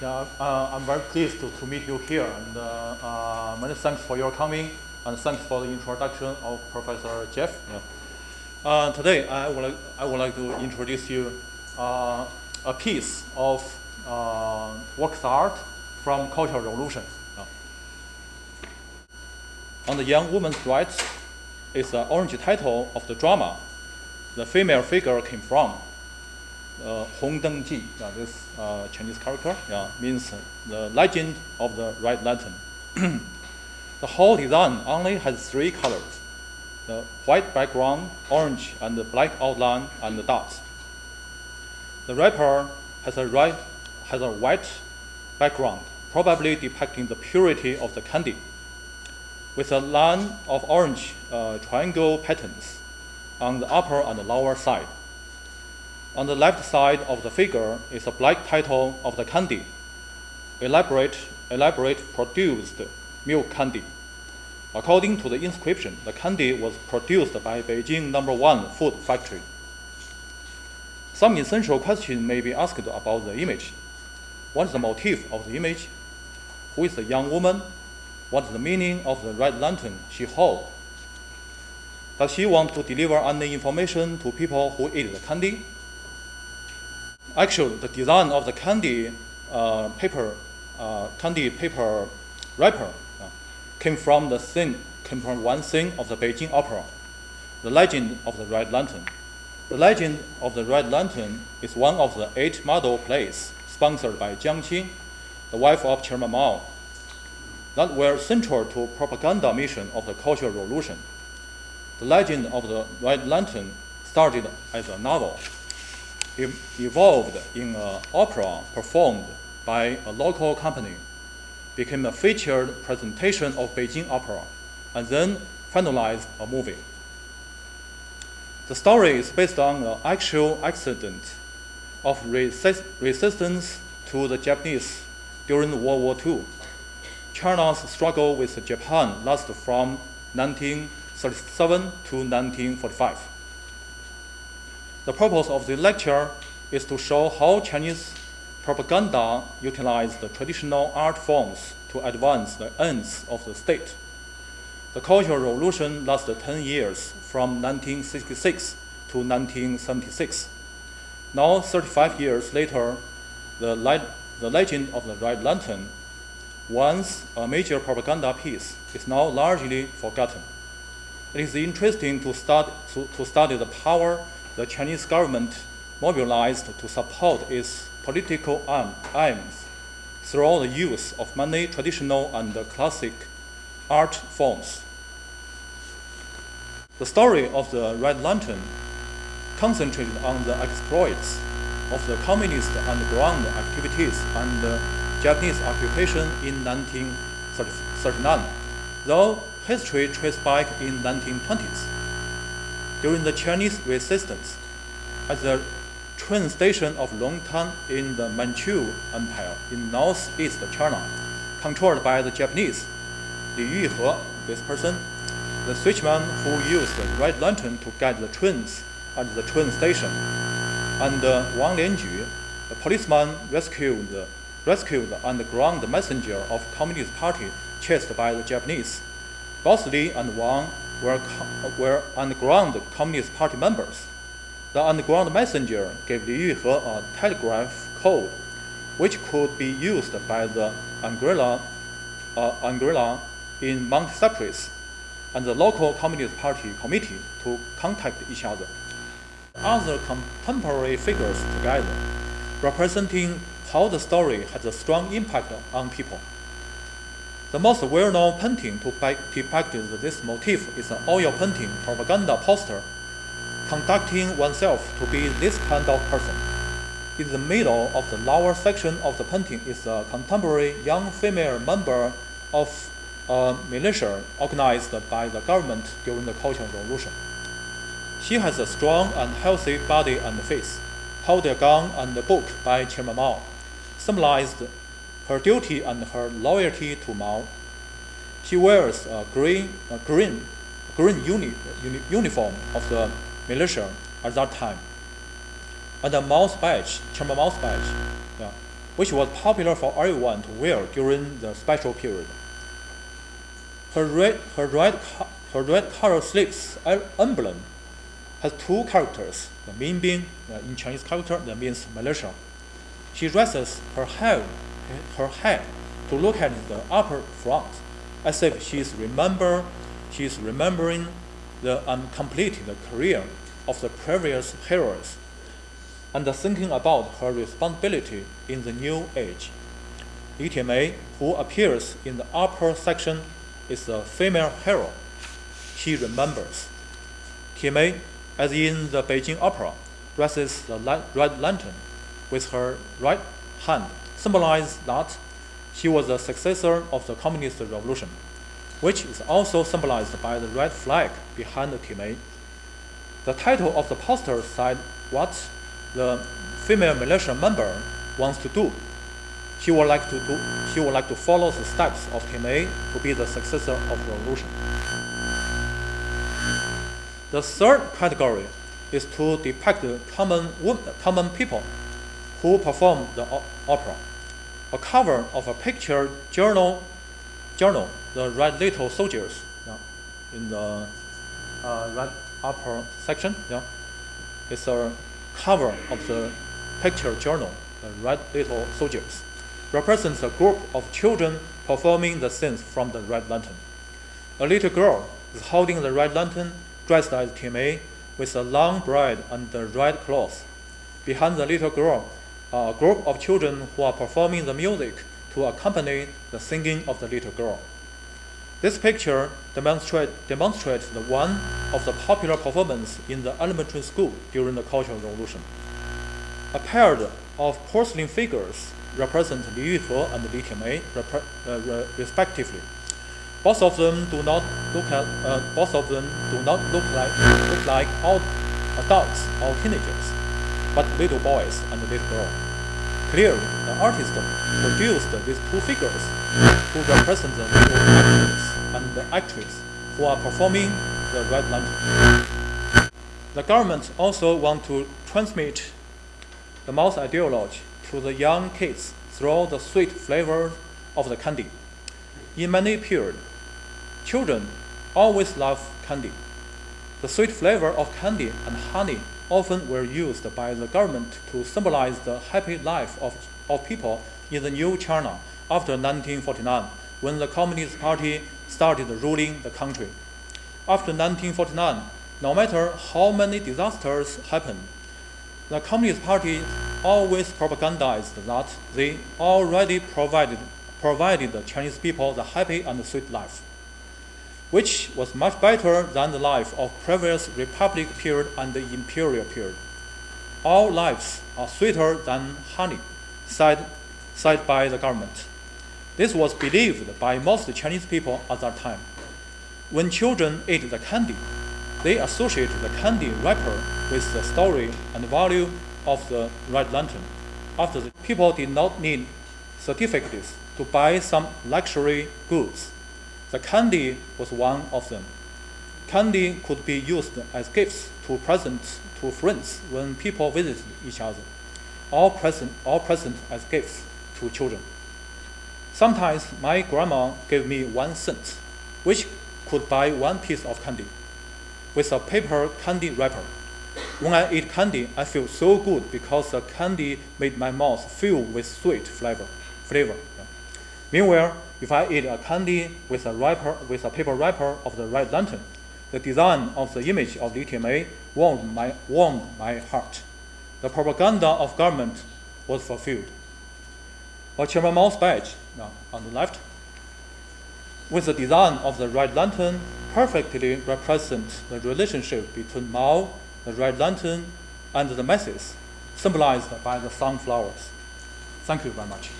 Yeah, I'm very pleased to meet you here, and many thanks for your coming, and thanks for the introduction of Professor Jeff. Yeah. Today, I would like to introduce you a piece of works art from Cultural Revolution. Yeah. On the young woman's right is the orange title of the drama the female figure came from. Hong Deng Ji, this Chinese character, means the legend of the red lantern. The whole design only has 3 colors: the white background, orange, and the black outline and the dots. The wrapper has a white background, probably depicting the purity of the candy, with a line of orange triangle patterns on the upper and the lower side. On the left side of the figure is a black title of the candy, elaborate produced milk candy. According to the inscription, the candy was produced by Beijing #1 food factory. Some essential questions may be asked about the image. What is the motive of the image? Who is the young woman? What is the meaning of the red lantern she holds? Does she want to deliver any information to people who eat the candy? Actually, the design of the candy paper wrapper came from one scene of the Beijing opera, The Legend of the Red Lantern. The Legend of the Red Lantern is one of the 8 model plays sponsored by Jiang Qing, the wife of Chairman Mao, that were central to propaganda mission of the Cultural Revolution. The Legend of the Red Lantern started as a novel, evolved in an opera performed by a local company, became a featured presentation of Beijing opera, and then finalized a movie. The story is based on an actual accident of resistance to the Japanese during World War II. China's struggle with Japan lasted from 1937 to 1945. The purpose of the lecture is to show how Chinese propaganda utilized the traditional art forms to advance the ends of the state. The Cultural Revolution lasted 10 years, from 1966 to 1976. Now, 35 years later, the Legend of the Red Lantern, once a major propaganda piece, is now largely forgotten. It is interesting to study the power the Chinese government mobilized to support its political aims through the use of many traditional and classic art forms. The story of the Red Lantern concentrated on the exploits of the communist underground activities and the Japanese occupation in 1939, though history traced back in 1920s. During the Chinese resistance, at the train station of Longtan in the Manchu Empire in northeast China, controlled by the Japanese, Li Yuhe, this person, the switchman who used the red lantern to guide the trains at the train station, and Wang Lianju, the policeman rescued the underground messenger of Communist Party chased by the Japanese. Both Li and Wang were underground Communist Party members. The underground messenger gave Li Yuhe a telegraph code, which could be used by the umbrella in Mount Cyprus and the local Communist Party committee to contact each other. Other contemporary figures together, representing how the story has a strong impact on people. The most well-known painting to depict this motif is an oil painting propaganda poster, conducting oneself to be this kind of person. In the middle of the lower section of the painting is a contemporary young female member of a militia organized by the government during the Cultural Revolution. She has a strong and healthy body and face, holding a gun and a book by Chairman Mao, symbolized her duty and her loyalty to Mao. She wears a green uniform of the militia at that time, and a mouse badge, Chairman Mao's badge. Yeah. which was popular for everyone to wear during the special period. Her red color sleeves emblem has two characters, the min being, in Chinese character, that means militia. She raises her head to look at the upper front, as if she is remembering the uncompleted career of the previous heroes, and thinking about her responsibility in the new age. Li Tianmei, who appears in the upper section, is the female hero. She remembers. Tianmei, as in the Beijing Opera, raises the red lantern with her right hand, symbolizes that she was the successor of the Communist Revolution, which is also symbolized by the red flag behind Tianmei. The title of the poster said what the female militia member wants to do. She would like to follow the steps of Tianmei to be the successor of the revolution. The third category is to depict common people who perform the opera. A cover of a picture journal, the Red Little Soldiers, in the right upper section, it's a cover of the picture journal, the Red Little Soldiers, represents a group of children performing the scenes from the Red Lantern. A little girl is holding the Red Lantern, dressed as Tianmei, with a long braid and the red cloth. Behind the little girl are a group of children who are performing the music to accompany the singing of the little girl. This picture demonstrates the one of the popular performance in the elementary school during the Cultural Revolution. A pair of porcelain figures represent Li Yufo and Li Tianmei, respectively. Both of them do not look like adults or teenagers, but little boys and little girls. Clearly, the artist produced these two figures to represent the little actors and the actress who are performing the Red Lantern. The government also wants to transmit the Mao's ideology to the young kids through the sweet flavor of the candy. In many periods, children always love candy. The sweet flavor of candy and honey often were used by the government to symbolize the happy life of people in the new China after 1949, when the Communist Party started ruling the country. After 1949, no matter how many disasters happened, the Communist Party always propagandized that they already provided the Chinese people the happy and sweet life, which was much better than the life of previous republic period and the imperial period. All lives are sweeter than honey, said by the government. This was believed by most Chinese people at that time. When children ate the candy, they associated the candy wrapper with the story and value of the Red Lantern. After the people did not need certificates to buy some luxury goods, the candy was one of them. Candy could be used as gifts to present to friends when people visited each other, or present as gifts to children. Sometimes my grandma gave me 1 cent, which could buy 1 piece of candy, with a paper candy wrapper. When I eat candy, I feel so good because the candy made my mouth fill with sweet flavor. Meanwhile, if I eat a candy with a paper wrapper of the Red Lantern, the design of the image of Li Tianmei warmed my heart. The propaganda of government was fulfilled. A Chairman Mao's badge, on the left, with the design of the Red Lantern, perfectly represents the relationship between Mao, the Red Lantern, and the masses, symbolized by the sunflowers. Thank you very much.